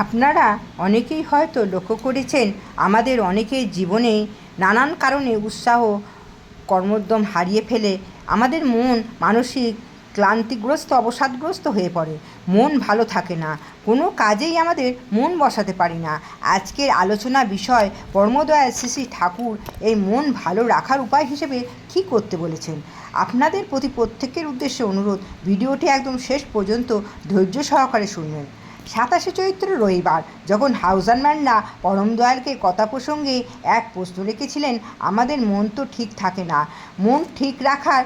আপনারা অনেকেই হয়তো লক্ষ্য করেছেন আমাদের অনেকের জীবনে নানান কারণে উৎসাহ কর্মোদ্যম হারিয়ে ফেলে আমাদের মন মানসিক ক্লান্তিগ্রস্ত অবসাদগ্রস্ত হয়ে পড়ে, মন ভালো থাকে না, কোনো কাজেই আমাদের মন বসাতে পারি না। আজকের আলোচনা বিষয় পরমদয়াল শ্রী শ্রী ঠাকুর এই মন ভালো রাখার উপায় হিসেবে কী করতে বলেছেন। আপনাদের প্রতি প্রত্যেকের উদ্দেশ্যে অনুরোধ, ভিডিওটি একদম শেষ পর্যন্ত ধৈর্য সহকারে শুনবেন। 27শে চৈত্র রবিবার যখন হাউজারম্যানরা পরম দয়ালকে কথা প্রসঙ্গে এক প্রশ্ন রেখেছিলেন, আমাদের মন তো ঠিক থাকে না, মন ঠিক রাখার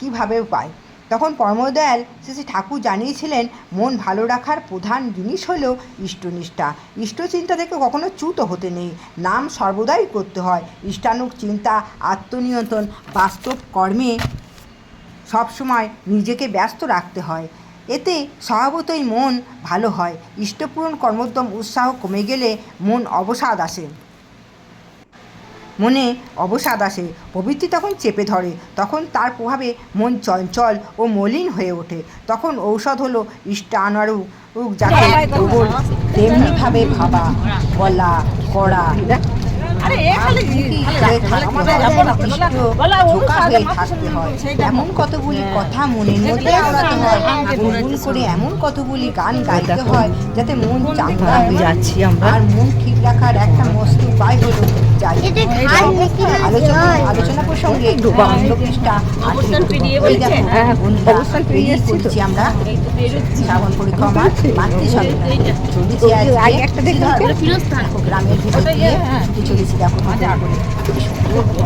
কীভাবে উপায়, তখন পরমদয়াল শ্রী শ্রী ঠাকুর জানিয়েছিলেন মন ভালো রাখার প্রধান জিনিস হলো ইষ্টনিষ্ঠা। ইষ্টচিন্তা থেকে কখনো চ্যুত হতে নেই, নাম সর্বদাই করতে হয়। ইষ্টানুগ চিন্তা, আত্মনিয়ন্ত্রণ, বাস্তব কর্মে সবসময় নিজেকে ব্যস্ত রাখতে হয়, এতে স্বভাবতই মন ভালো হয়। ইষ্টপূরণ কর্মোদ্যম উৎসাহ কমে গেলে মনে অবসাদ আসে, প্রবৃত্তি তখন চেপে ধরে, তখন তার প্রভাবে মন চঞ্চল ও মলিন হয়ে ওঠে। তখন ঔষধ হলো ইষ্টানুগ, যাতে প্রবল তেমনিভাবে ভাবা, বলা, করা এমন কতগুলি কথা মনের মধ্যে আওড়াতে হয়, গুনগুন করে এমন কতগুলি গান গাইতে হয় যাতে মন চাঙ্গা হয়ে যাচ্ছি আমরা। আর মন ঠিক রাখার একটা মস্ত উপায় হলো আলোচনা প্রসঙ্গে পৃষ্ঠা করছি আমরা। শ্রাবণ পরিক্রমা গ্রামের ভিতর দিয়ে চলেছি। দেখো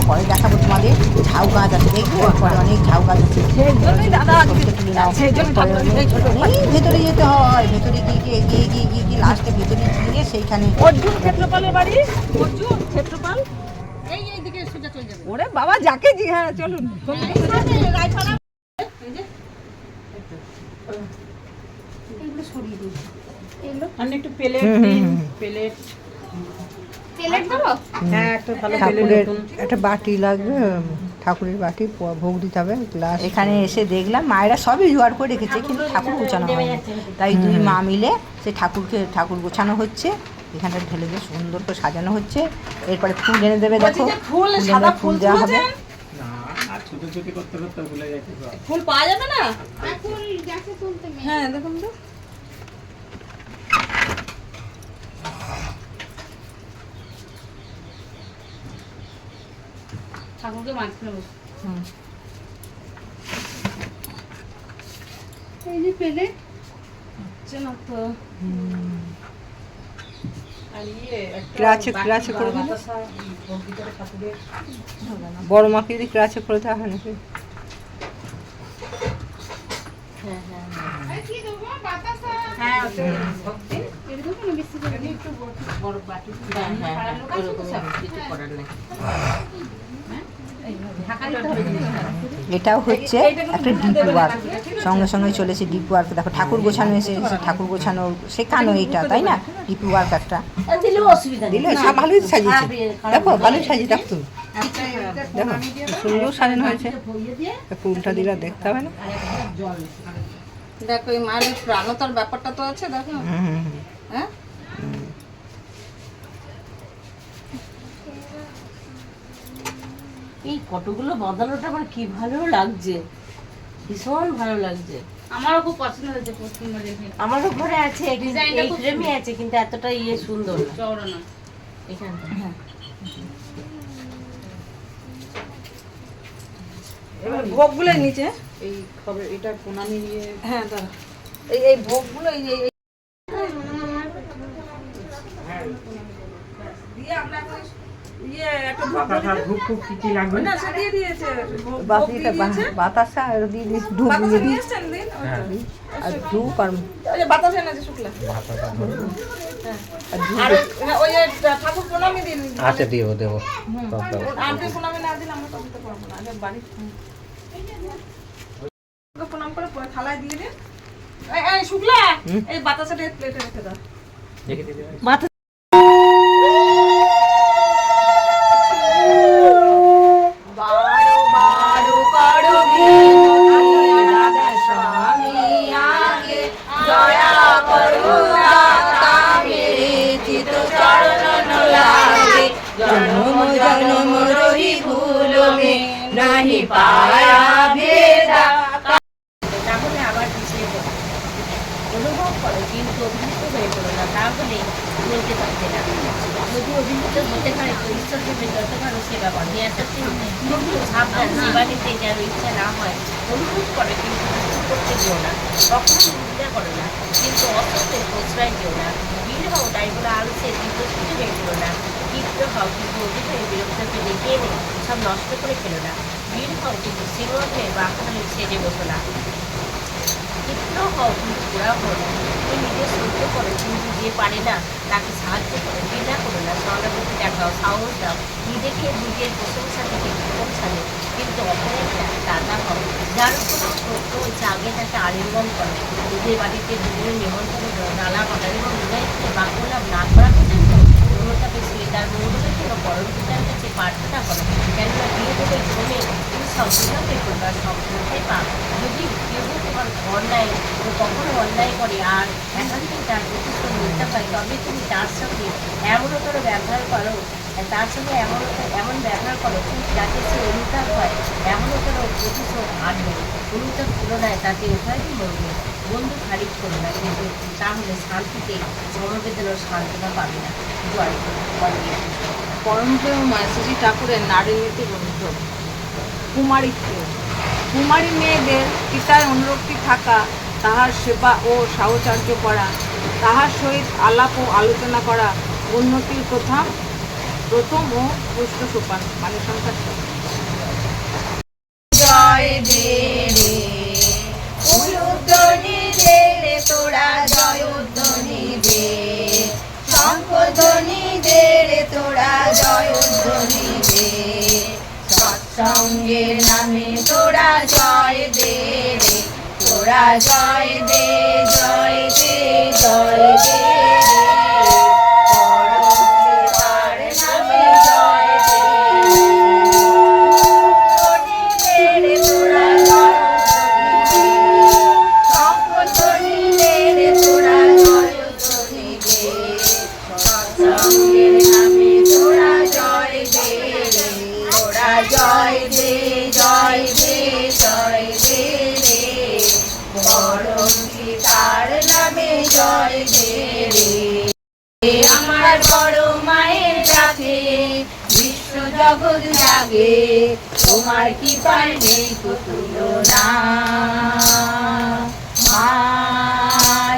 পরে দেখাবো তোমাদের ঝাউ গাছ আছে, দেখবো পরে অনেক ঝাউ গাছ আছে, ভেতরে যেতে হয়, ভেতরে গিয়ে গিয়ে লাস্টে ভেতরে গিয়ে সেইখানে ওরে বাবা যাকে হ্যাঁ চলুন একটু প্লেট ঠাকুরের একটা বাটি লাগবে, ঠাকুরের বাটি ভোগ দিতে হবে, গ্লাস। এখানে এসে দেখলাম মায়েরা সবই জোগাড় করে রেখেছে, কিন্তু ঠাকুর গোছানো হয়নি, তাই দুই মা মিলে সে ঠাকুর গোছানো হচ্ছে। এখানটা ঢেলে দিয়ে সুন্দর করে সাজানো হচ্ছে। এরপরে ফুল এনে দেবে, দেখো ফুল দেওয়া হবে। ফুল পাওয়া যাবে না, হ্যাঁ দেখুন তো ঠাকুরকে মাঝখানে বসে এই যে পেলে হচ্ছে না তো, ক্রাচে করে দিলে বড় মাকে যদি ক্রাচে করে দেওয়া হয় নাকি। এটাও হচ্ছে একটা ডিপ ওয়ার্ক, সঙ্গে সঙ্গে চলেছে ডিপ ওয়ার্ক। দেখো ঠাকুর গোছানো এসেছে, ঠাকুর গোছানো শেখানো এইটা, তাই না? ডিপ ওয়ার্ক একটা দিলে ভালোই সাজিয়েছে, দেখো ভালোই সাজিয়ে, দেখো তুমি দেখো সুন্দর সাজানো হয়েছে। ফুলটা দিলে দেখতে হবে না, দেখো এই মায়ের প্রাণতার ব্যাপারটা তো আছে, দেখো হ্যাঁ এই ফটোগুলো বাঁধানোটা আমার কি ভালো লাগছে, ভীষণ ভালো লাগছে। আমারও খুব পছন্দ হয়েছে, আমারও ঘরে আছে, এই ফ্রেমই আছে, কিন্তু এতটা সুন্দর চওড়া না এখানটা। হ্যাঁ এবার ভোগগুলো নিচে এই খবর এটা প্রণামী নিয়ে, হ্যাঁ দাঁড়া এই ভোগগুলো এই দিয়ে আমরা বাতাসা দিয়ে দিস, ধূপ দিয়ে দিস, আর ধূপ আর বাতাসা না যে শুকলা ঠাকুর প্রণামী দিন। আচ্ছা দেবো দেবো, প্রণামী না দিলে আমরা করতে পারবো না। বাড়ি প্রণাম করে থালায় দিয়ে দিন। শুকলা এই বাতাসাটা প্লেটে রেখে দাও। দয়া করুণা তামিরে চিত চরণ লাগে জনম জনম রহি ভুল মে নাহি পায়া ভেদা। তাহলে আবার পিছিয়ে পড়ো, অনুভব করো কিন্তু অভিভূত হয়ে পড়ো না, তাহলে বলতে পারবে না। যদি অভিভূত হতে পারে তো ঈশ্বরকে যত পারো সেবা করো, কিন্তু সাবধান সেবা নিতে যেন ইচ্ছা না হয়। অনুভব করো কিন্তু কিছু করতে দিও না, কখনো নিন্দা করো না কিন্তু অসত্যের প্রশ্রয় দিও না। বীর হও তাই বলে আলসে বিপ্রস্তুতি হয়ে ফেলো না, ক্ষিপ্র হও কিন্তু অধিক হয়ে বিরক্তকে ডেকে এনে সব নষ্ট করে ফেলো না। বীর হও কিন্তু সিংহ হয়ে বাঘালে সেজে বসো না। ক্ষিপ্র হও কিন্তু ঘোরা হও না, তুমি নিজে সহ্য করো কিন্তু যে পারে না তাকে সাহায্য করো। ঘৃণা করো না, সহানুভূতি দেখাও, সাহস দাও। নিজেকে নিজের প্রশংসা থেকে প্রশংসা নেই কিন্তু অপরের দাতা হও। যার কোনো সত্য হচ্ছে আগে তাকে আলিঙ্গন করো। নিজের বাড়িতে দুজনে নিমন্ত্রণ করো, ডালা বাঁধা এবং হৃদয় থেকে বাক্যলাভ না করা পর্যন্ত অন্যটাকে শুয়ে তার মঙ্গলের জন্য পরম পিতার কাছে প্রার্থনা করো। কেননা বিয়ে দেবে জমে তুমি সংশোধনকে করবার সব কোথায় পাও। যদি কেউ তোমার অন্যায় ও কখনো অন্যায় করে আর একান্তই তার প্রতিশোধ নিতে হয়, তবে তুমি তার সঙ্গে এমনতর ব্যবহার করো, তার সঙ্গে এমন ব্যবহার করো যাতে সে অনুতাপ হয়, এমনতর প্রতিশোধ আনবে। অনুতাপ তুলনায় তাতে উভয়ই মরবে। বন্ধু খারিজ করো না কিন্তু তাহলে শান্তিতে সমবেদনার সান্ত্বনা পাবে না। জয় পরমপ্রেম শ্রী ঠাকুরের নারী নীতি গ্রন্থ। কুমারী মেয়েদের পিতার অনুরক্তি থাকা, তাহার সেবা ও সাহচর্য করা, তাহার সহিত আলাপ ও আলোচনা করা উন্নতির প্রথম ও পুষ্ট সোপান। মানে সংখ্যা জয় দে রে উলুধ্বনি দে রে তোরা, জয় উদ্ধনি দে শঙ্খধ্বনি দে রে তোরা, জয় উদ্ধনি দে সৎসঙ্গের নামে তোরা জয় দে রে, তোরা জয় দে জয় দে জয় দে রে পরমেশ্বর নামে জয় দে রে তোরা, জয় উদ্ধনি দে শঙ্খধ্বনি দে রে তোরা, জয় উদ্ধনি দে সৎসঙ্গের নামে তোরা জয় দে রে, তোরা জয় দে জয় দে জয় দে রে পরম পিতার নামে জয় দে রে। আমার বড় মায়ের ডাকে বিশ্ব জগৎ জাগে, তোমার কৃপায় নেই তো তুলনা। মা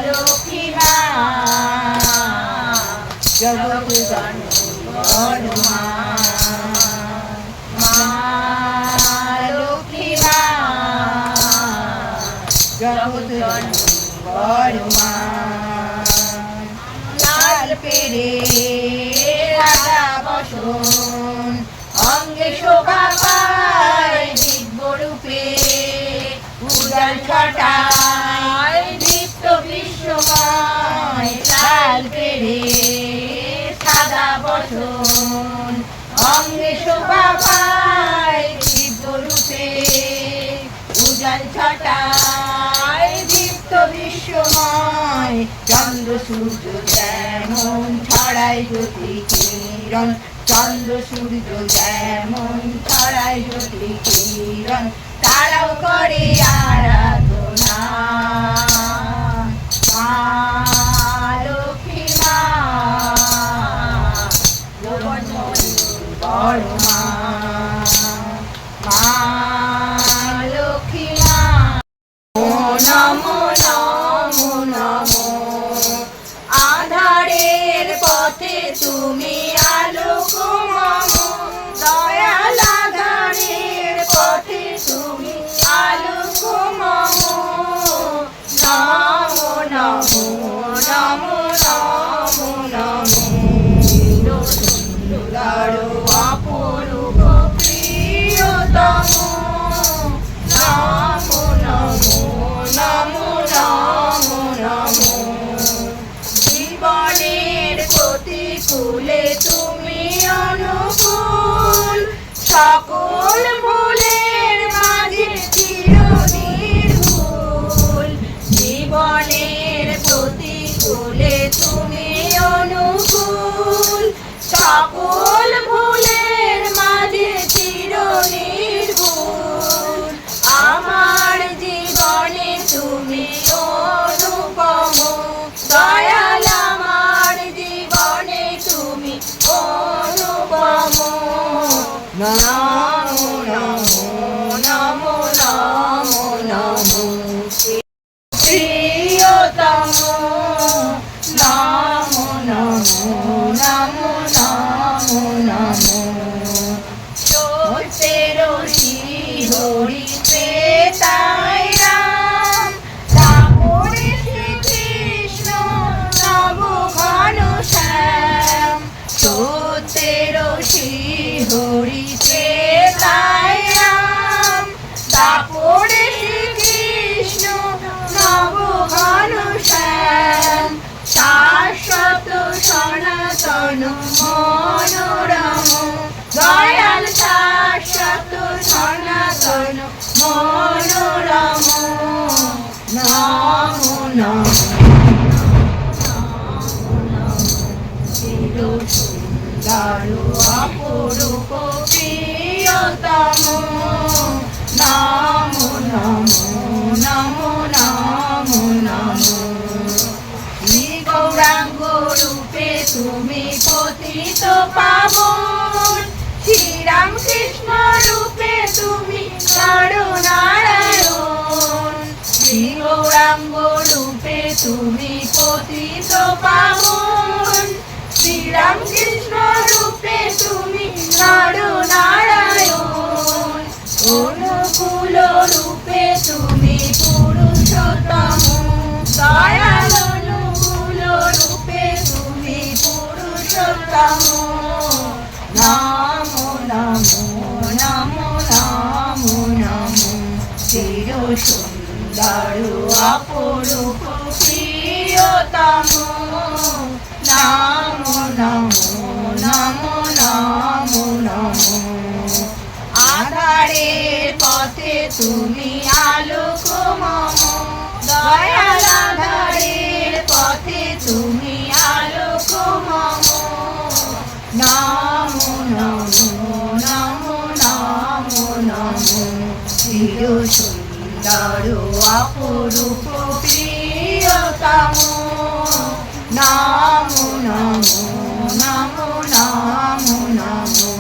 লক্ষ্মী মা জগৎ জননী মা, মা লক্ষ্মী মা জগৎ জননী মা। লাল পেরে রাধা বসন অঙ্গে শোভা পায় দিব্য রূপে, উজান ছটায় দীপ্ত বিশ্বময়। লাল পেরে সাদা বসন অঙ্গে শোভা পায় দিব্য রূপে, উজান ছটায় দীপ্ত বিশ্বময়। চন্দ্র সূর্য যেমন ছড়ায় জ্যোতি কিরণ, চন্দ্র সূর্য যেমন ছড়ায় জ্যোতি কিরণ, তারাও করে আরাধনা। মা লক্ষ্মী মা বড় মা, মা লক্ষ্মী মা। নমো নমো নমো আধারের পথে তুমি আলোক মম, দয়াল আধারের পথে তুমি আলোক মম। নমো নমো নমো নমো নমো সুন্দর অপরূপ প্রিয়তম। নমো নমো নমো নমো নমো জীবনের প্রতিকূলে তুমি অনুকূল, সকল ভুলের মাঝে চির নির্ভুল। জীবনের প্রতি সকল ভুলের মাঝে চির নির্ভুল, আমার জীবনে তুমি অনুপম দয়াল, আমার জীবনে তুমি অনুপম। নমো নমো নমো নমো নমো প্রিয়তম, নমো নমো নমো নমো নমো। সত্যের শিহরিতে তাই রাম, তারপরে শ্রীকৃষ্ণ নব ঘন শ্যাম। সত্যের শিহরিতে তাই রাম, তারপরে শ্রীকৃষ্ণ নব ঘন শ্যাম। শাশ্বত সনাতন মনোরম দয়াল, শাশ্বত সনাতন মনোরম। নমো নমো চির সুন্দর অপরূপ প্রিয়তম। নমো নমো নমো নমো নমো। গৌরাঙ্গ রূপে তুমি পতিত পাবন, শ্রীরামকৃষ্ণ রূপে তুমি নরনারায়ণ। শ্রী গৌরাঙ্গ রূপে তুমি পতিত পাবন, শ্রীরামকৃষ্ণ রূপে তুমি নরনারায়ণ। অনুকূল রূপে তুমি পুরুষোত্তম দয়াল, অনুকূল রূপে তুমি পুরুষোত্তম। নমো নমো নমো নমো নমো চির সুন্দর অপরূপ প্রিয়তম। নমো নমো নমো নমো নমো। আধারের পথে তুমি আলোক মম দয়াল, আধারের পথে তুমি আলোক মম। নমো নমো নমো নমো নমো চির সুন্দর অপরূপ প্রিয়তম। নমো নমো নমো নমো নমো।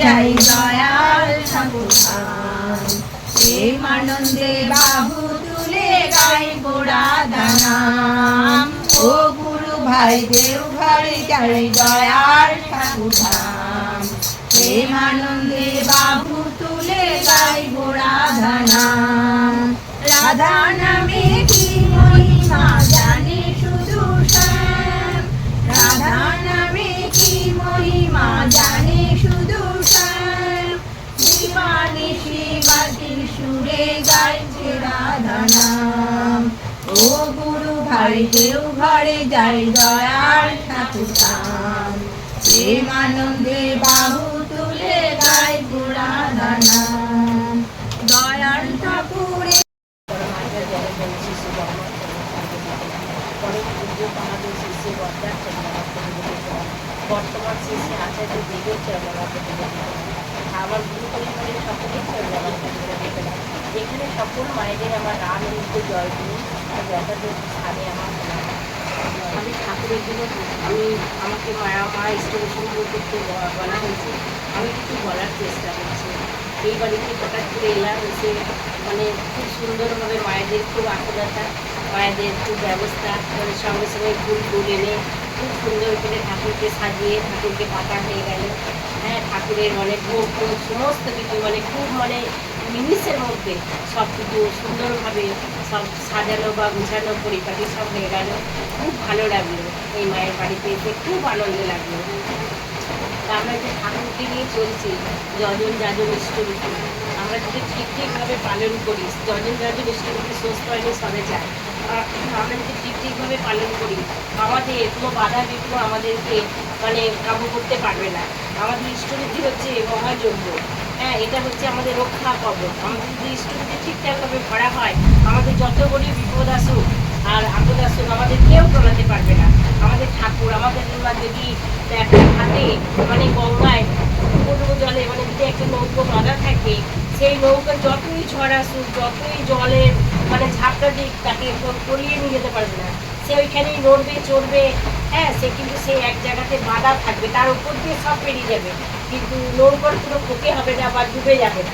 যাই দয়াল ঠাকুর, প্রেম আনন্দে বাহু তুলে গাই গোড়া দানাম। ও গুরু ভাই দেও ঘরে যাই দয়াল ঠাকুর, প্রেম আনন্দে বাহু তুলে গাই গোড়া দানাম। রাধা নামে কি মহিমা জানে শুধু শ্যাম, রাধা নামে কি মহিমা জানে শুধু শ্যাম। দিবানিশি বাঁশির সুরে গাইছে রাধা নাম। ও গুরু ভাই দেও ঘরে যাই দয়াল ঠাকুর, প্রেম আনন্দে বাহু তুলে গাই রাধা নাম। দয়াল ঠাকুরে বর্তমান শেষে আচার্য দেবের আমার গুরু পরিবারের সকলের এখানে সকল মায়েদের আমার রাম নৃত্য জয়গুরু যথাযথ স্থানে আমার আমি ঠাকুরের জন্য আমাকে মায়া মা ইনস্টলেশন করতে বলা হয়েছে, আমি কিছু বলার চেষ্টা করছি। এই বাড়িতে হঠাৎ করে এলাম, এসে মানে খুব সুন্দরভাবে মায়েদের খুব আকুলতা, মায়েদের খুব ব্যবস্থা, মানে সঙ্গে সঙ্গে ফুল ফুল এনে খুব সুন্দর করে ঠাকুরকে সাজিয়ে ঠাকুরকে পাতা হয়ে গেল। হ্যাঁ, ঠাকুরের মানে ভোগ সমস্ত কিছু মানে খুব মানে মিনিটের মধ্যে সব কিছু সুন্দরভাবে সব সাজানো বা গুছানো পরিপাটি সব হয়ে গেল। খুব ভালো লাগলো, এই মায়ের বাড়িতে এসে খুব আনন্দ লাগলো। আমরা যে ঠাকুরকে নিয়ে চলছি যজন যাজন ইষ্টভূতি, আমরা যদি ঠিকভাবে পালন করি, যজন যাজন ইষ্টভূতি সুস্থ হয়নি সবে যায়, আমরা যদি ঠিকভাবে পালন করি আমাদের কোনো বাধা বিঘ্ন আমাদেরকে মানে কাবু করতে পারবে না। আমাদের ইষ্টভূতি হচ্ছে মহাযজ্ঞ, হ্যাঁ, এটা হচ্ছে আমাদের রক্ষা কবচ। আমাদের যদি ইষ্ট যদি ঠিকঠাকভাবে ভরা হয়, আমাদের যত বড় বিপদ আসুক আর আপদ আসুক, আমাদের কেউ টলাতে পারবে না। আমাদের ঠাকুর, আমাদের মা দেবী একটা হাতে মানে গঙ্গায় কোনো জলে মানে যদি একটা নৌকো বাঁধা থাকে, সেই নৌকা যতই ঝড় আসুক, যতই জলের মানে ঝাপটা দিক, তাকে তলিয়ে নিয়ে যেতে পারবে না। সে ওইখানেই নড়বে চড়বে, হ্যাঁ, সে কিন্তু সে এক জায়গাতে বাঁধা থাকবে, তার উপর দিয়ে সব পেরিয়ে যাবে, কিন্তু নৌকার কোনো ক্ষতি হবে না বা ডুবে যাবে না।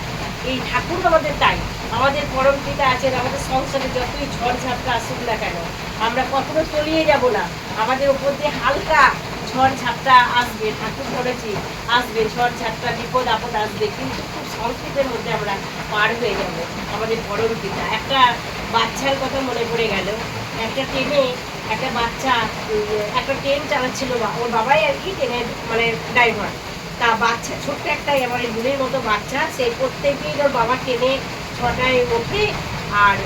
এই ঠাকুর আমাদের তাই, আমাদের পরম পিতা আছেন, আমাদের সংসারে যতই ঝড় ঝাপটা আসুক না কেন, আমরা কখনো তলিয়ে যাব না। আমাদের উপর দিয়ে হালকা ঝড় ঝাপটা আসবে, ঠাকুর ধরেছি আসবে, ঝড় ঝাপটা বিপদ আপদ আসবে, কিন্তু খুব সংক্ষেপের মধ্যে আমরা পার হয়ে যাব। আমাদের পরম পিতা। একটা বাচ্চার কথা মনে পড়ে গেল। একটা ট্রেনে একটা বাচ্চা একটা ট্রেন চালাচ্ছিল, ওর বাবাই আর কি ট্রেনের মানে ড্রাইভার। তা বাচ্চা ছোট্ট একটা মানে দূরের মতো বাচ্চা, সে প্রত্যেকদিন ওর বাবা ট্রেনে 6টায় ওঠে আর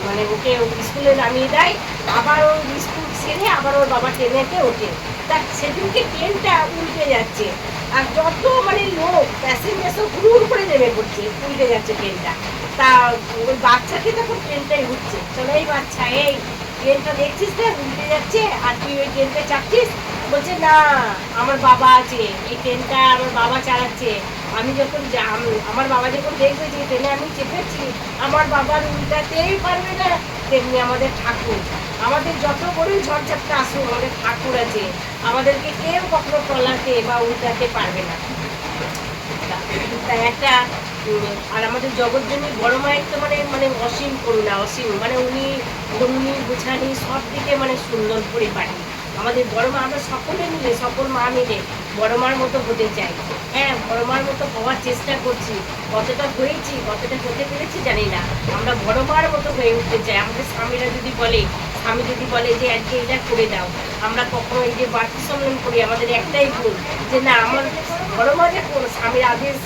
মানে ওকে স্কুলে নামিয়ে দেয়, আবার ওর স্কুল সেরে আবার ওর বাবা ট্রেনেতে ওঠে। তা সেদিনকে ট্রেনটা উল্টে যাচ্ছে, আর যত মানে লোক প্যাসেঞ্জার সব হুড় করে নেমে পড়ছে, উল্টে যাচ্ছে ট্রেনটা। তা ওই বাচ্চাকে তখন ট্রেনটাই উঠছে, চলো এই বাচ্চা, এই ট্রেনটা দেখছিস না উল্টে যাচ্ছে আর তুই ওই ট্রেনটা চাপছিস? বলছে না, আমার বাবা আছে, এই ট্রেনটা আমার বাবা চালাচ্ছে। আমি যখন আমার বাবা যখন দেখবে যে ট্রেনে আমি চেপেছি, আমার বাবার উল্টাতেই পারবে না। তেমনি আমাদের ঠাকুর, আমাদের যত বড়ই ঝড়ঝাপটা আসুক, আমাদের ঠাকুর আছে, আমাদেরকে কেউ কখনো টলাতে বা উল্টাতে পারবে না। তাই একটা আর আমাদের জগৎজনী বড় মায়ের তো মানে মানে অসীম করুণা, অসীম মানে উনি ধরুনি গুছানি সব দিকে মানে সুন্দর পরিপাটি। আমাদের বড় মা, আমরা সকলে মিলে সকল মা মিলে বড় মার মতো হতে চাই। হ্যাঁ, বড় মার মতো হওয়ার চেষ্টা করছি, কতটা হয়েছি কতটা হতে পেরেছি জানি না। আমরা বড় মার মতো হয়ে উঠতে চাই। আমাদের স্বামীরা যদি বলে, স্বামী যদি বলে যে আজকে এটা করে দাও, আমরা কখনো এই যে বাড়তি সম্মেলন করি, আমাদের একটাই ভুল যে না, আমার বড় মা যে স্বামীর আদেশ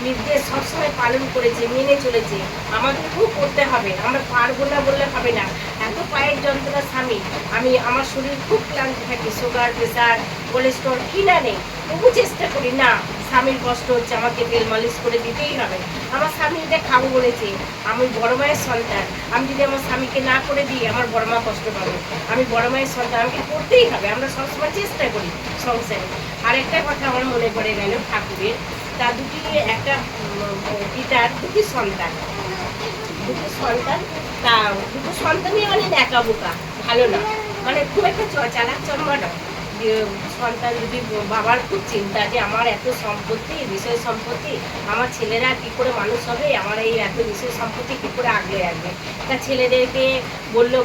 নির্দেশ সবসময় পালন করেছে, মেনে চলেছে, আমাদের খুব করতে হবে। আমরা পারবো না বললে হবে না। এত পায়ের যন্ত্রণা স্বামী, আমার শরীর খুব ক্লান্ত থাকে, সুগার প্রেশার কোলেস্ট্রল কি না নেই, তবু চেষ্টা করি না, স্বামীর কষ্ট হচ্ছে, আমাকে তেল মালিশ করে দিতেই হবে। আমার স্বামী এটা খাবো বলেছে, আমি বড় মায়ের সন্তান, আমি যদি আমার স্বামীকে না করে দিই আমার বড় মা কষ্ট পাবে। আমি বড় মায়ের সন্তান, আমাকে করতেই হবে। আমরা সবসময় চেষ্টা করি সংসারে। আরেকটা কথা আমার মনে পড়ে গেল ঠাকুরের, তা একটা পিতার দুটি সন্তান, তা দুটো সন্তানই মানে একা বোকা, ভালো না, মানে খুব একটা চালাক চম্বা না। সন্তান যদি বাবার খুব চিন্তা যে আমার এত সম্পত্তি, বিষয় সম্পত্তি, আমার ছেলেরা কি করে মানুষ হবে, আমার এই এত বিষয় সম্পত্তি কি করে আগলে রাখবে। তা ছেলেদেরকে বললো,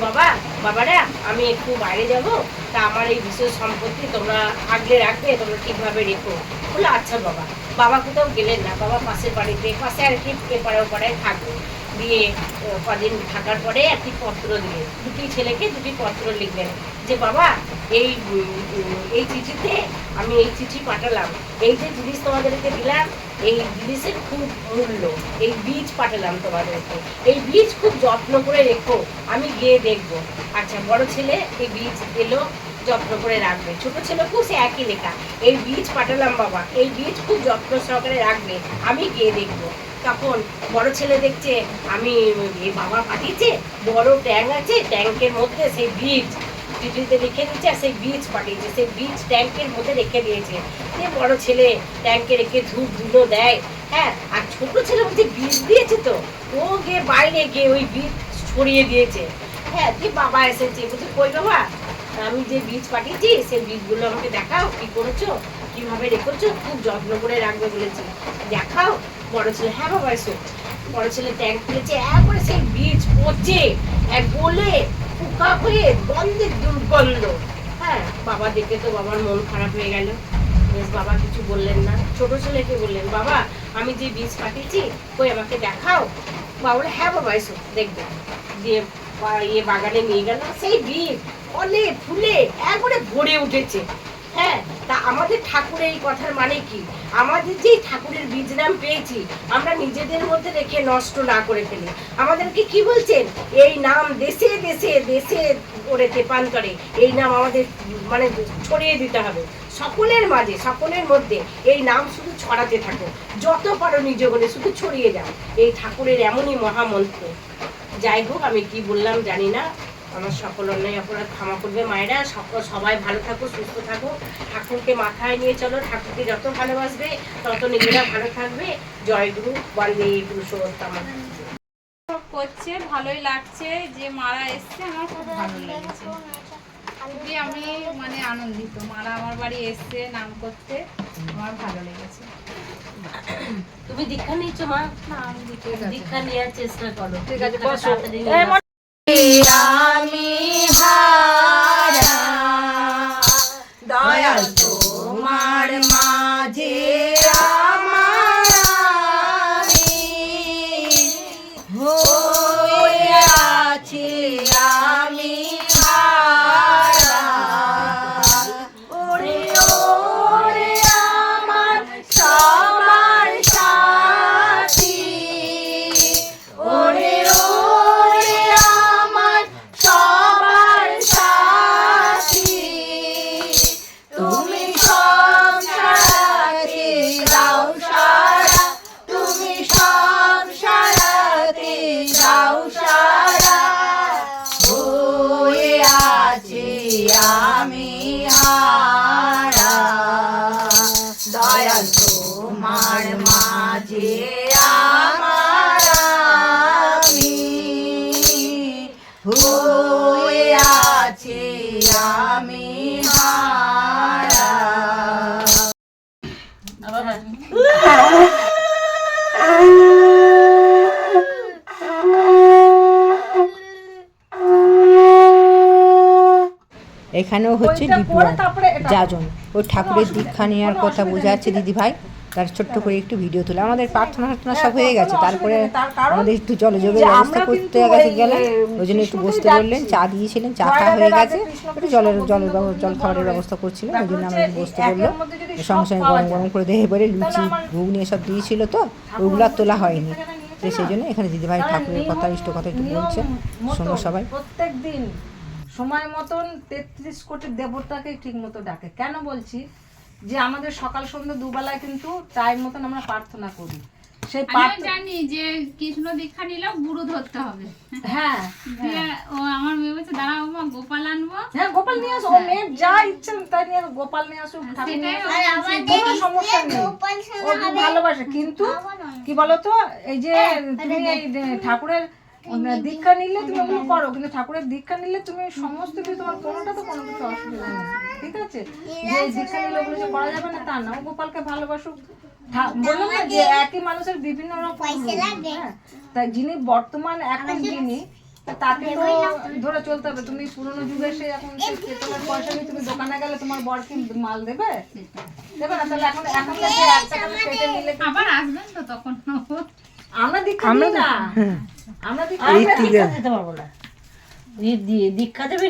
বাবারা আমি একটু বাইরে যাব, তা আমার এই বিষয় সম্পত্তি তোমরা আগলে রাখবে, তোমরা ঠিকভাবে রেখো। বললো আচ্ছা বাবা। বাবা কোথাও গেলেন না, বাবা পাশের বাড়িতে, পাশে আর কি পাড়ায় থাকবে। দিয়ে কদিন থাকার পরে একটি পত্র দিয়ে দুটি ছেলেকে দুটি পত্র লিখলেন যে বাবা এই চিঠিতে আমি এই চিঠি পাঠালাম, এই যে জিনিস তোমাদেরকে দিলাম, এই জিনিসের খুব মূল্য, এই বীজ পাঠালাম তোমাদেরকে, এই বীজ খুব যত্ন করে রেখো, আমি গিয়ে দেখবো। আচ্ছা, বড় ছেলে এই বীজ এলো, যত্ন করে রাখবে। ছোট ছেলেকেও সে একই লেখা, এই বীজ পাঠালাম বাবা, এই বীজ খুব যত্ন সহকারে রাখবে, আমি গিয়ে দেখবো। তখন বড় ছেলে দেখছে আমি বাবা পাঠিয়েছে, বড় ট্যাঙ্ক আছে, ট্যাঙ্কের মধ্যে সেই বীজ চিঠিতে লিখে দিচ্ছে, আর সেই বীজ পাঠিয়েছে, সেই বীজ ট্যাঙ্কের মধ্যে রেখে দিয়েছে। যে বড় ছেলে ট্যাঙ্কে রেখে ধূপ ধুলো দেয়, হ্যাঁ, আর ছোট ছেলে বলছে বীজ দিয়েছে তো, ও গিয়ে বাইরে গিয়ে ওই বীজ ছড়িয়ে দিয়েছে। হ্যাঁ, যে বাবা এসেছে, বলছে কই বাবা, আমি যে বীজ পাঠিয়েছি সেই বীজগুলো আমাকে দেখাও, কি করেছো, কিভাবে রেখেছো, খুব যত্ন করে রাখবে বলেছি, দেখাও। বড় ছেলে হ্যাঁ বাবা এসো। বড় ছেলে ট্যাঙ্ক খুলেছে, একবারে সেই বীজ পচে গলে পোকা হয়ে গন্ধের দুর্গন্ধ। হ্যাঁ, বাবা দেখে তো বাবার মন খারাপ হয়ে গেল। বেশ, বাবা কিছু বললেন না। ছোট ছেলেকে বললেন, বাবা আমি যে বীজ পাঠিয়েছি কই আমাকে দেখাও। বাবা বলে হ্যাঁ বাবা এসো দেখবে। দিয়ে বাগানে নিয়ে গেল, সেই বীজ ফলে ফুলে একবারে ভরে উঠেছে। হ্যাঁ, তা আমাদের ঠাকুরের এই কথার মানে কি, আমাদের যে ঠাকুরের বীজ নাম পেয়েছি আমরা নিজেদের মধ্যে রেখে নষ্ট না করে ফেলি। আমাদেরকে কি বলছেন, এই নাম দেশে দেশে দেশে ওরে তেপান্তরে, এই নাম আমাদের মানে ছড়িয়ে দিতে হবে, সকলের মাঝে, সকলের মধ্যে এই নাম শুধু ছড়াতে থাকো, যত পারো নিজ বলে শুধু ছড়িয়ে যাও এই ঠাকুরের এমনই মহামন্ত্র। যাই হোক, আমি কি বললাম জানি না, আমার সকল অন্যায় অপরাধ ক্ষমা করবে মায়েরা। সবাই ভালো থাকো, সুস্থ থাকো, ঠাকুরকে মাথায় নিয়ে চলো, ঠাকুরকে যত ভালোবাসবে তত নিজেরা ভালো থাকবে। জয় গুরু, বন্দে পুরুষোত্তম। করছে ভালোই লাগছে, যে মারা এসছে আমার খুব ভালো লেগেছে, খুবই আমি মানে আনন্দিত। মারা আমার বাড়ি এসছে নাম করতে, আমার ভালো লেগেছে। তুমি দীক্ষা নিচ্ছ মা? না আমি দিতে দীক্ষা নেওয়ার চেষ্টা করো। ঠিক আছে, দীক্ষাটা বসো। তাড়াতাড়ি নিয়ে নাও। আমি হারা দয়াল তোমার মাঝে আমার আমি হয়ে আছি আমি হারা। ওরে ওরে আমার সবার সাথী, ওরে ওরে আমার সবার সাথী, তুমি সব সারাতে দাও সারা, তুমি সব সারাতে দাও সারা। হয়ে আছি আমি হারা দয়াল তোমার মাঝে আমার আমি হয়ে আছি আমি হারা। এখানেও হচ্ছে যাজন ওই ঠাকুরের দীক্ষা নেওয়ার কথা বোঝাচ্ছে দিদি ভাই, তার ছোট্ট করে একটু ভিডিও তুলে। আমাদের প্রার্থনা টার্থনা সব হয়ে গেছে, তারপরে আমাদের একটু জলযোগের ব্যবস্থা করতে গেলেন, ওই জন্য একটু বসতে বললেন, চা দিয়েছিলেন, চা খাওয়া হয়ে গেছে, একটু জল খাবারের ব্যবস্থা করছিলেন, ওই জন্য আমাদের বসতে বললো। সঙ্গে সঙ্গে গরম গরম করে দেখে পরে লুচি ঘুগনি এসব দিয়েছিল, তো ওগুলো আর তোলা হয়নি, তো সেই জন্য এখানে দিদিভাই ঠাকুরের কথা ইষ্ট কথা একটু বলছে, শোনো সবাই। প্রত্যেক দিন সময় মতন 33 কোটি দেবতাকে ঠিক মতো ডাকে। কেন বলছি, যে আমাদের সকাল সন্ধ্যা দুবেলায় কিন্তু টাইম মতন আমরা প্রার্থনা করি। সেই আমি জানি যে কৃষ্ণ দীক্ষা নিলেও গুরু ধরতে হবে। হ্যাঁ, দিয়ে ও আমার মেয়ে বলছে দাঁড়াও মা গোপাল আনবো। হ্যাঁ গোপাল নিয়ে আসো, ও মেয়ের যা ইচ্ছে তাই নিয়ে আসো, গোপাল নিয়ে আসো, ঠাকুর নিয়ে আসো, কোনো সমস্যা নেই, ও ভালোবাসে। কিন্তু কি বলতো, এই যে তুমি এই ঠাকুরের দীক্ষা নিলে তুমি ওগুলো করো, কিন্তু ঠাকুরের দীক্ষা নিলে তুমি সমস্ত কিছু, তোমার কোনোটা তো কোনো কিছু অসুবিধা নেই, ঠিক আছে? যে দীক্ষা নিলে ওগুলো যে করা যাবে না তা না, ও গোপালকে ভালোবাসুক। বললাম না যে একই মানুষের বিভিন্ন রকম রূপ, হ্যাঁ, তাই যিনি বর্তমান এখন যিনি, তাকে তো ধরে চলতে হবে। তুমি পুরোনো যুগে সে এখন সেই পেতলের পয়সা নিয়ে তুমি দোকানে গেলে তোমার বর কি মাল দেবে? দেবে না। তাহলে এখন থেকে 1 টাকা কেটে নিলে আবার আসবেন তো তখন। আমরা দীক্ষা নিই না, আমরা দীক্ষা দিতে পারবো না। দীক্ষা দেবে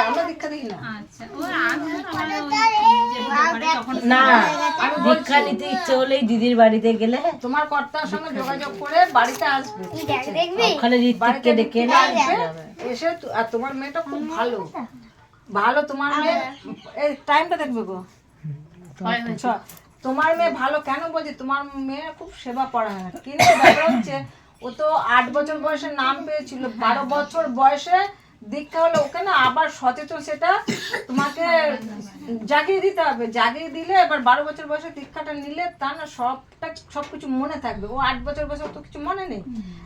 আমরা দীক্ষা দিই না। আচ্ছা ও আসবেন আমার যে ঘরে তখন না, দীক্ষা নিতে ইচ্ছে হলেই দিদির বাড়িতে গেলে তোমার কর্তার সঙ্গে যোগাযোগ করে বাড়িতে আসবে, ওখানে ঋত্বিককে ডেকে এনে এসে আর তোমার মেয়েটা খুব ভালো ভালো, তোমার মেয়ে এই টাইমটা দেখবে গো, তোমার মেয়ে ভালো। কেন বলছি, তোমার মেয়ে খুব সেবা পরায়ণ, কিন্তু ব্যাপার হচ্ছে ও তো 8 বছর বয়সে নাম পেয়েছিল, 12 বছর বয়সে দীক্ষা হলো, ওকে না আবার সচেতন সেটা তোমাকে জাগিয়ে দিতে হবে। জাগিয়ে দিলে এবার 12 বছর বয়সে দীক্ষাটা নিলে তা না সবকিছু মনে থাকবে। ও 8 বছর বয়সে তো কিছু মনে নেই,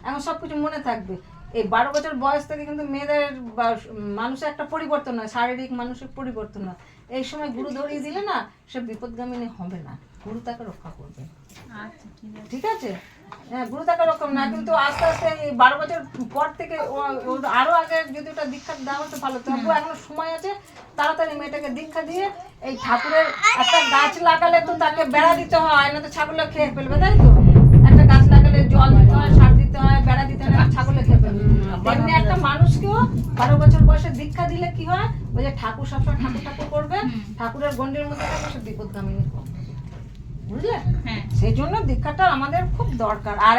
এখন সবকিছু মনে থাকবে। এই 12 বছর বয়স থেকে কিন্তু মেয়েদের মানুষের একটা পরিবর্তন হয়, শারীরিক মানসিক পরিবর্তন হয়। এই সময় গুরু ধরিয়ে দিলে না সে বিপদগামিনী হবে না, গুরু তাকে রক্ষা করবে। আচ্ছা ঠিক আছে, হ্যাঁ গুরু তাকে রক্ষা না, কিন্তু আস্তে আস্তে এই 12 বছর পর থেকে আরো আগে যদি ওটা দীক্ষা দেওয়া হতো ভালো। তবুও এখনো সময় আছে, তাড়াতাড়ি মেয়েটাকে দীক্ষা দিয়ে এই ঠাকুরের একটা গাছ লাগালে তো তাকে বেড়া দিতে হয়, না তো ছাগলে খেয়ে ফেলবে, তাই তো? একটা গাছ লাগালে জল দিতে হয়, সার দিতে হয়, বেড়া দিতে হয়, ছাগলে খেয়ে ফেলবে। তেমনি একটা মানুষকেও 12 বছর বয়সে দীক্ষা দিলে কি হয়, ওই যে ঠাকুর সবসময় ঠাকুর ঠাকুর করবে, ঠাকুরের গণ্ডির মধ্যে থাকবে, সে বিপদগামিনী হবে, বুঝলে? সেই জন্য দীক্ষাটা আমাদের খুব দরকার। আর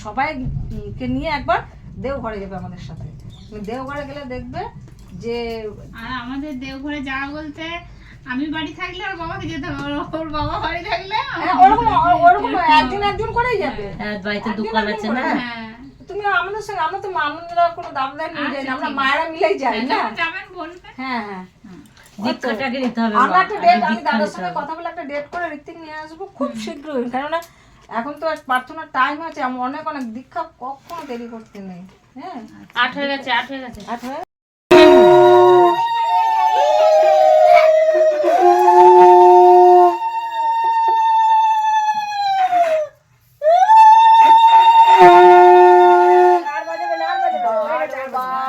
সবাইকে নিয়ে একবার দেওঘরে যাবে আমাদের সাথে। দেওঘরে গেলে দেখবে যে আর আমাদের দেওঘরে যাওয়া বলতে আমি বাড়ি থাকলে ওর বাবাকে যেতে হবে, ওর বাবা বাড়ি থাকলে হ্যাঁ, ওরকম ওরকম একজন একজন করেই যাবে। হ্যাঁ, বাড়িতে দোকান আছে না। হ্যাঁ তুমি আমাদের সঙ্গে, আমরা তো মামুনরা কোনো দামদার নিয়ে যাই না, আমরা মায়েরা মিলেই যাই না। যখন যাবেন বলবেন। হ্যাঁ হ্যাঁ, দীক্ষাটাকে নিতে হবে আমরা মা, একটা আগে ডেট, আমি দীক্ষা দাদার নিতে সঙ্গে হবে। কথা বলে একটা ডেট করে ঋত্বিক নিয়ে আসবো খুব শীঘ্রই, কেননা এখন তো প্রার্থনার টাইম আছে, আমার অনেক অনেক দীক্ষা কখনো দেরি করতে নেই। হ্যাঁ 8 হয়ে গেছে, 8 হয়ে গেছে। আর হয়ে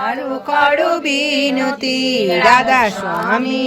আরো করো বিনতি রাধা স্বামী